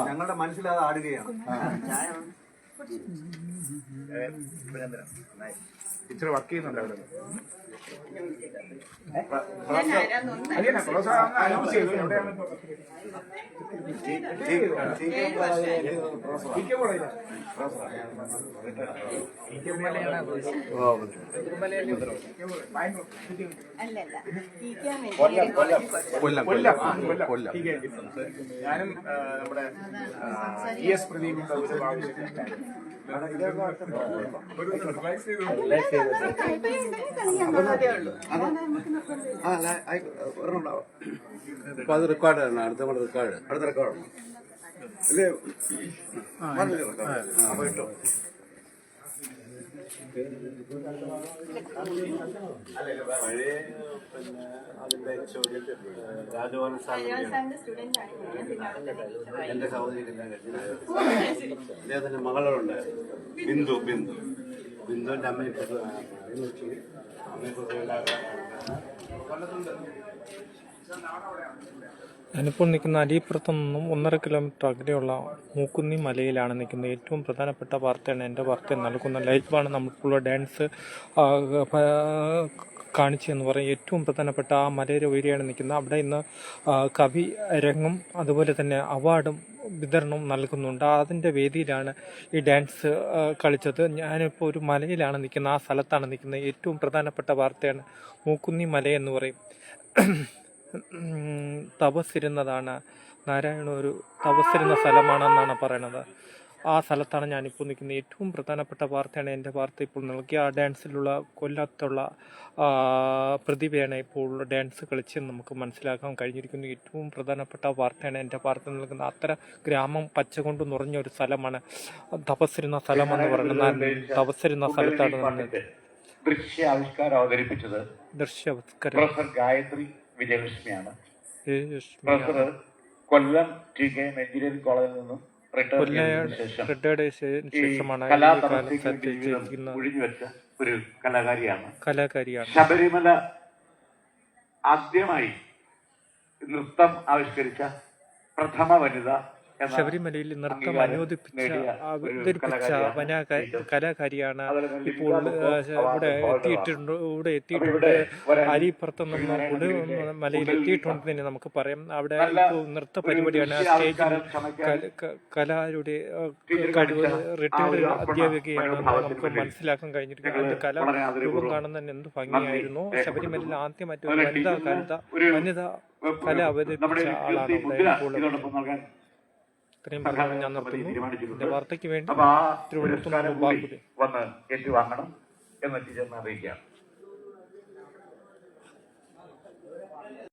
ഞങ്ങളുടെ മനസ്സിലത് ആടുകയാണ്. Teacher work ചെയ്യുന്നുണ്ട് അവിടെ. ഞാനും നമ്മുടെ ES പ്രദീപിന്റെ അപ്പൊ അത് റെക്കോർഡാണ്. അടുത്ത റെക്കോർഡ് അല്ലേ? പഴയ അതിന്റെ ചോദ്യത്തിൽ രാജഭവൻ എന്റെ സഹോദരി കല്യാണം കഴിച്ചു. അദ്ദേഹത്തിന്റെ മകളുണ്ട് ബിന്ദുവിന്റെ അമ്മയെക്കുറിച്ച് ഞാനിപ്പോൾ നിൽക്കുന്ന അരിപ്പുറത്തു നിന്നും 1.5 കിലോമീറ്റർ അകലെയുള്ള മൂക്കുന്നി മലയിലാണ് നിൽക്കുന്നത്. ഏറ്റവും പ്രധാനപ്പെട്ട വാർത്തയാണ് എൻ്റെ വാർത്ത നൽകുന്ന ലൈവാണ്. നമ്മളിപ്പോൾ ഡാൻസ് കാണിച്ചു എന്ന് പറയും. ഏറ്റവും പ്രധാനപ്പെട്ട ആ മലയുടെ ഉയരെയാണ് നിൽക്കുന്നത്. അവിടെ ഇന്ന് കവി രംഗം അതുപോലെ തന്നെ അവാർഡും വിതരണവും നൽകുന്നുണ്ട്. അതിൻ്റെ വേദിയിലാണ് ഈ ഡാൻസ് കളിച്ചത്. ഞാനിപ്പോൾ ഒരു മലയിലാണ് നിൽക്കുന്നത്, ആ സ്ഥലത്താണ് നിൽക്കുന്നത്. ഏറ്റവും പ്രധാനപ്പെട്ട വാർത്തയാണ്. മൂക്കുന്നി മലയെന്ന് പറയും. തപസ്സിരുന്നതാണ് നാരായണ, ഒരു തപസ്സിരുന്ന സ്ഥലമാണെന്നാണ് പറയണത്. ആ സ്ഥലത്താണ് ഞാനിപ്പോൾ നിൽക്കുന്നത്. ഏറ്റവും പ്രധാനപ്പെട്ട വാർത്തയാണ് എൻ്റെ വാർത്ത ഇപ്പോൾ നൽകിയ ആ ഡാൻസിലുള്ള കൊല്ലത്തുള്ള പ്രതിഭയാണ് ഇപ്പോൾ ഡാൻസ് കളിച്ചെന്ന് നമുക്ക് മനസ്സിലാക്കാൻ കഴിഞ്ഞിരിക്കുന്നു. ഏറ്റവും പ്രധാനപ്പെട്ട വാർത്തയാണ് എൻ്റെ വാർത്ത നൽകുന്നത്. അത്ര ഗ്രാമം പച്ച കൊണ്ട് നിറഞ്ഞ ഒരു സ്ഥലമാണ് തപസ്സിരുന്ന സ്ഥലമെന്ന് പറയുന്നത്. തപസ്സിരുന്ന സ്ഥലത്താണ് നിന്നത്. ദൃശ്യാവിഷ്കാരം അവതരിപ്പിച്ചത് പ്രൊഫസർ ഗായത്രി വിജയലക്ഷ്മിയാണ്. പ്രൊഫസർ കൊല്ലം TK എഞ്ചിനീയറിംഗ് കോളേജിൽ നിന്നും റിട്ടയർഡ് ശേഷമാണ് ഒഴിഞ്ഞുവെച്ച ഒരു കലാകാരിയാണ്. കലാകാരിയാണ്. ശബരിമല ആദ്യമായി നൃത്തം ആവിഷ്കരിച്ച പ്രഥമ വനിത, ശബരിമലയിൽ നൃത്തം അവതരിപ്പിച്ച കലാകാരിയാണ്. ഇപ്പോൾ ഇവിടെ എത്തിയിട്ടുണ്ട്. അരിപ്പുറത്ത് നിന്ന് മലയിൽ എത്തിയിട്ടുണ്ട് തന്നെ നമുക്ക് പറയാം. അവിടെ ഇപ്പോൾ നൃത്ത പരിപാടിയാണ്. സ്റ്റേജിൽ കലാരുടെ കഴിവ് റിട്ടയർഡ് അധ്യാപികയാണ് നമുക്ക് മനസ്സിലാക്കാൻ കഴിഞ്ഞിരിക്കുന്നത്. അതിന്റെ കലാരൂപം കാണുന്ന എന്ത് ഭംഗിയായിരുന്നു. ശബരിമലയിൽ ആദ്യമായിട്ട് വനിതാ കല അവതരിപ്പിച്ച ആളാണ് ഇപ്പോൾ. ഇത്രയും പറഞ്ഞാൽ ഞാൻ നിർത്തുന്നു. എന്റെ വാർത്തയ്ക്ക് വേണ്ടി തിരുവനന്തപുരത്ത് വന്ന് ഏറ്റുവാങ്ങണം എന്ന് ടീച്ചറിനെ അറിയിക്കാം.